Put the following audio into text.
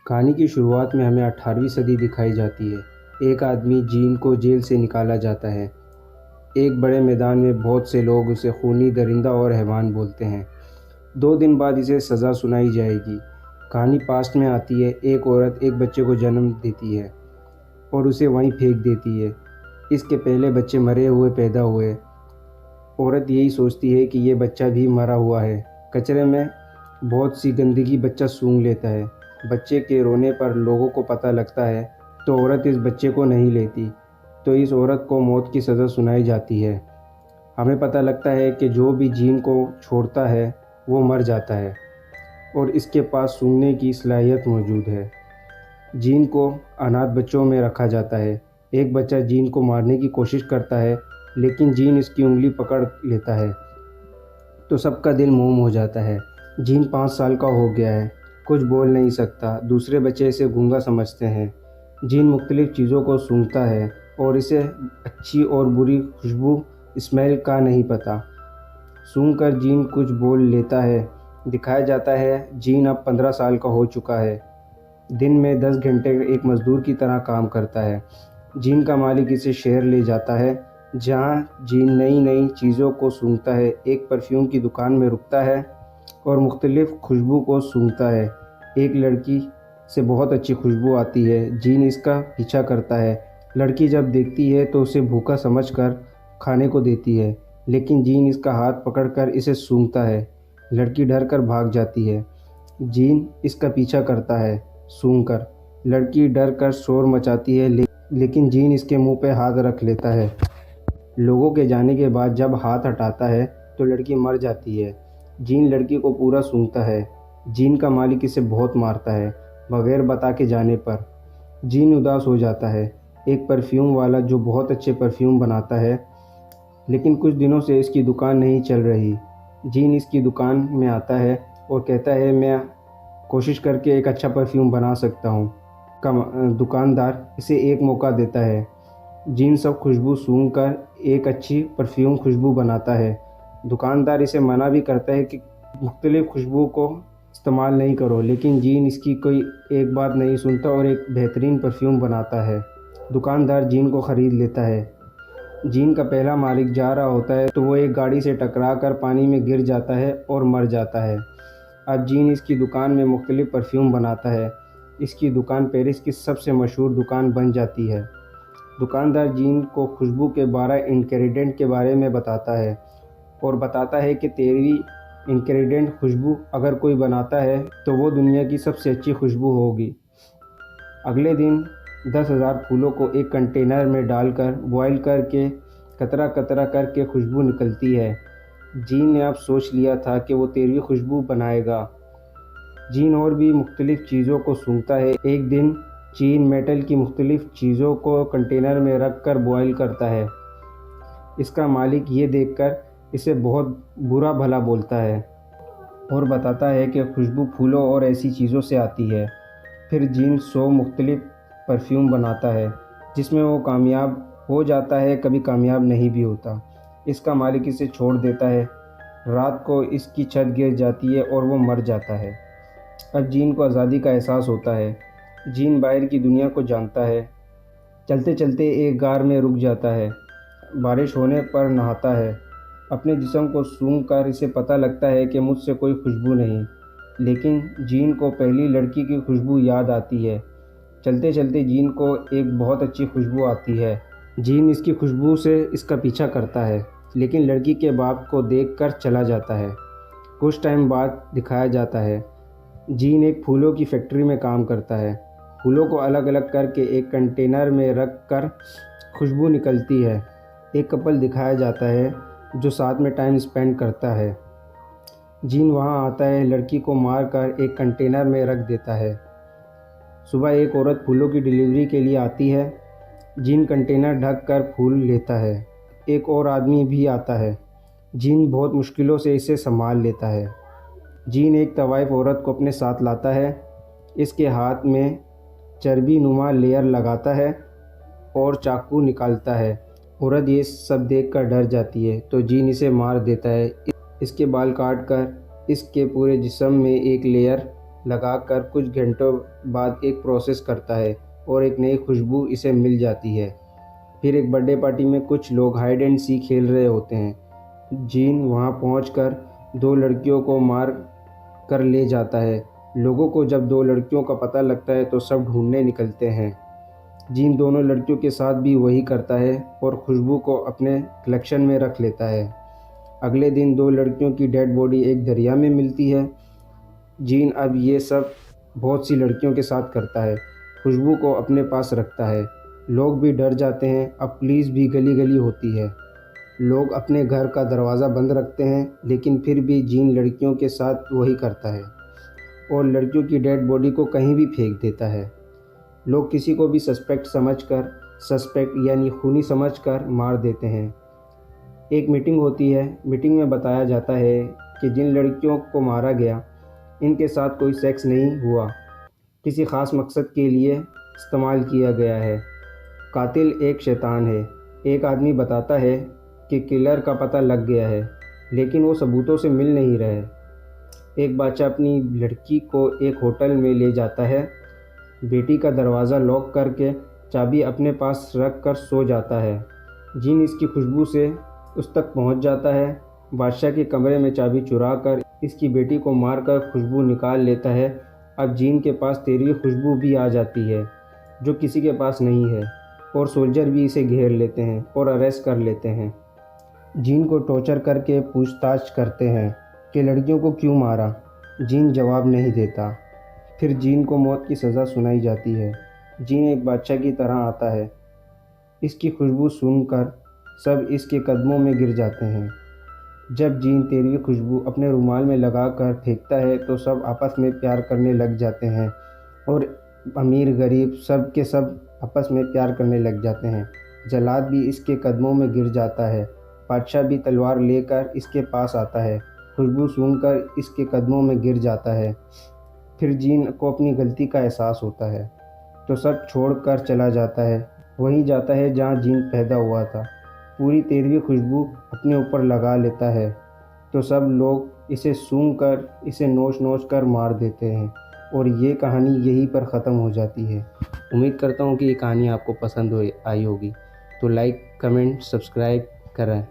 कहानी की शुरुआत में हमें 18वीं सदी दिखाई जाती है। एक आदमी जीन को जेल से निकाला जाता है। एक बड़े मैदान में बहुत से लोग उसे खूनी दरिंदा और हैवान बोलते हैं। 2 दिन बाद इसे सज़ा सुनाई जाएगी। कहानी पास्ट में आती है। एक औरत एक बच्चे को जन्म देती है और उसे वहीं फेंक देती है। इसके पहले बच्चे मरे हुए पैदा हुए। औरत यही सोचती है कि ये बच्चा भी मरा हुआ है। कचरे में बहुत सी गंदगी बच्चा सूंघ लेता है। बच्चे के रोने पर लोगों को पता लगता है तो औरत इस बच्चे को नहीं लेती, तो इस औरत को मौत की सज़ा सुनाई जाती है। हमें पता लगता है कि जो भी जीन को छोड़ता है वो मर जाता है और इसके पास सूंघने की सलाहियत मौजूद है। जीन को अनाथ बच्चों में रखा जाता है। एक बच्चा जीन को मारने की कोशिश करता है, लेकिन जीन इसकी उंगली पकड़ लेता है तो सबका दिल मोम हो जाता है। जीन 5 साल का हो गया है, कुछ बोल नहीं सकता। दूसरे बच्चे इसे गूंगा समझते हैं। जीन मुख्तलिफ़ चीज़ों को सूंघता है और इसे अच्छी और बुरी खुशबू स्मेल का नहीं पता। सूंघकर जीन कुछ बोल लेता है। दिखाया जाता है जीन अब 15 साल का हो चुका है। दिन में 10 घंटे एक मज़दूर की तरह काम करता है। जीन का मालिक इसे शहर ले जाता है, जहाँ जीन नई नई चीज़ों को सूंघता है। एक परफ्यूम की दुकान में रुकता है और मुख्तलिफ़ खुशबू को सूंघता है। एक लड़की से बहुत अच्छी खुशबू आती है। जीन इसका पीछा करता है। लड़की जब देखती है तो उसे भूखा समझकर खाने को देती है, लेकिन जीन इसका हाथ पकड़कर इसे सूंघता है। लड़की डर कर भाग जाती है। जीन इसका पीछा करता है सूंघकर। लड़की डर कर शोर मचाती है, लेकिन जीन इसके मुंह पे हाथ रख लेता है। लोगों के जाने के बाद जब हाथ हटाता है तो लड़की मर जाती है। जीन लड़की को पूरा सूंघता है। जीन का मालिक इसे बहुत मारता है, बगैर बता के जाने पर। जीन उदास हो जाता है। एक परफ्यूम वाला जो बहुत अच्छे परफ्यूम बनाता है, लेकिन कुछ दिनों से इसकी दुकान नहीं चल रही। जीन इसकी दुकान में आता है और कहता है, मैं कोशिश करके एक अच्छा परफ्यूम बना सकता हूँ। दुकानदार इसे एक मौका देता है। जीन सब खुशबू सूंघकर एक अच्छी परफ्यूम खुशबू बनाता है। दुकानदार इसे मना भी करता है कि मुख्तलिफ़ खुशबू को इस्तेमाल नहीं करो, लेकिन जीन इसकी कोई एक बात नहीं सुनता और एक बेहतरीन परफ्यूम बनाता है। दुकानदार जीन को ख़रीद लेता है। जीन का पहला मालिक जा रहा होता है तो वो एक गाड़ी से टकरा कर पानी में गिर जाता है और मर जाता है। अब जीन इसकी दुकान में मुख्तलिफ़ परफ्यूम बनाता है। इसकी दुकान पेरिस की सबसे मशहूर दुकान बन जाती है। दुकानदार जीन को खुशबू के 12 इंग्रेडिएंट के बारे में बताता है और बताता है कि 13वीं इंग्रेडिएंट खुशबू अगर कोई बनाता है तो वो दुनिया की सबसे अच्छी खुशबू होगी। अगले दिन 10,000 फूलों को एक कंटेनर में डालकर बॉयल करके कतरा कतरा करके खुशबू निकलती है। जीन ने अब सोच लिया था कि वो 13वीं खुशबू बनाएगा। जीन और भी मुख्तलिफ़ चीज़ों को सूंघता है। एक दिन जीन मेटल की मुख्तलिफ़ चीज़ों को कंटेनर में रख कर बॉयल करता है। इसका मालिक ये देखकर इसे बहुत बुरा भला बोलता है और बताता है कि खुशबू फूलों और ऐसी चीज़ों से आती है। फिर जीन 100 मुख्तलिफ़ परफ्यूम बनाता है, जिसमें वो कामयाब हो जाता है, कभी कामयाब नहीं भी होता। इसका मालिक इसे छोड़ देता है। रात को इसकी छत गिर जाती है और वो मर जाता है। अब जीन को आज़ादी का एहसास होता है। जीन बाहर की दुनिया को जानता है। चलते चलते एक गार में रुक जाता है। बारिश होने पर नहाता है। अपने जिस्म को सूंघकर इसे पता लगता है कि मुझसे कोई खुशबू नहीं, लेकिन जीन को पहली लड़की की खुशबू याद आती है। चलते चलते जीन को एक बहुत अच्छी खुशबू आती है। जीन इसकी खुशबू से इसका पीछा करता है, लेकिन लड़की के बाप को देखकर चला जाता है। कुछ टाइम बाद दिखाया जाता है जीन एक फूलों की फैक्ट्री में काम करता है। फूलों को अलग अलग करके एक कंटेनर में रख कर खुशबू निकलती है। एक कपल दिखाया जाता है जो साथ में टाइम स्पेंड करता है। जीन वहां आता है, लड़की को मार कर एक कंटेनर में रख देता है। सुबह एक औरत फूलों की डिलीवरी के लिए आती है। जीन कंटेनर ढक कर फूल लेता है। एक और आदमी भी आता है। जीन बहुत मुश्किलों से इसे संभाल लेता है। जीन एक तवाइफ औरत को अपने साथ लाता है। इसके हाथ में चर्बी नुमा लेयर लगाता है और चाकू निकालता है। औरत ये सब देखकर डर जाती है तो जीन इसे मार देता है। इसके बाल काट कर इसके पूरे जिस्म में एक लेयर लगाकर कुछ घंटों बाद एक प्रोसेस करता है और एक नई खुशबू इसे मिल जाती है। फिर एक बर्थडे पार्टी में कुछ लोग हाइड एंड सी खेल रहे होते हैं। जीन वहां पहुंचकर दो लड़कियों को मार कर ले जाता है। लोगों को जब दो लड़कियों का पता लगता है तो सब ढूंढने निकलते हैं। जीन दोनों लड़कियों के साथ भी वही करता है और खुशबू को अपने कलेक्शन में रख लेता है। अगले दिन दो लड़कियों की डेड बॉडी एक दरिया में मिलती है। जीन अब ये सब बहुत सी लड़कियों के साथ करता है। खुशबू को अपने पास रखता है। लोग भी डर जाते हैं। अब पुलिस भी गली गली होती है। लोग अपने घर का दरवाज़ा बंद रखते हैं, लेकिन फिर भी जीन लड़कियों के साथ वही करता है और लड़कियों की डेड बॉडी को कहीं भी फेंक देता है। लोग किसी को भी सस्पेक्ट यानी खूनी समझकर मार देते हैं। एक मीटिंग होती है। मीटिंग में बताया जाता है कि जिन लड़कियों को मारा गया इनके साथ कोई सेक्स नहीं हुआ, किसी ख़ास मकसद के लिए इस्तेमाल किया गया है। कातिल एक शैतान है। एक आदमी बताता है कि किलर का पता लग गया है, लेकिन वो सबूतों से मिल नहीं रहा है। एक बच्चा अपनी लड़की को एक होटल में ले जाता है। बेटी का दरवाज़ा लॉक करके चाबी अपने पास रख कर सो जाता है। जीन इसकी खुशबू से उस तक पहुंच जाता है। बादशाह के कमरे में चाबी चुरा कर इसकी बेटी को मारकर खुशबू निकाल लेता है। अब जीन के पास 13वीं खुशबू भी आ जाती है, जो किसी के पास नहीं है, और सोल्जर भी इसे घेर लेते हैं और अरेस्ट कर लेते हैं। जीन को टॉर्चर करके पूछताछ करते हैं कि लड़कियों को क्यों मारा। जीन जवाब नहीं देता। फिर जीन को मौत की सज़ा सुनाई जाती है। जीन एक बादशाह की तरह आता है। इसकी खुशबू सूंघकर सब इसके कदमों में गिर जाते हैं। जब जीन 13वीं खुशबू अपने रुमाल में लगाकर फेंकता है तो सब आपस में प्यार करने लग जाते हैं और अमीर गरीब सब के सब आपस में प्यार करने लग जाते हैं। जल्लाद भी इसके कदमों में गिर जाता है। बादशाह भी तलवार लेकर इसके पास आता है। खुशबू सूंघकर इसके कदमों में गिर जाता है। फिर जीन को अपनी गलती का एहसास होता है तो सब छोड़कर चला जाता है। वहीं जाता है जहां जीन पैदा हुआ था। पूरी 13वीं खुशबू अपने ऊपर लगा लेता है तो सब लोग इसे सूंघकर इसे नोच नोच कर मार देते हैं और ये कहानी यहीं पर ख़त्म हो जाती है। उम्मीद करता हूँ कि ये कहानी आपको पसंद आई होगी, तो लाइक, कमेंट, सब्सक्राइब करें।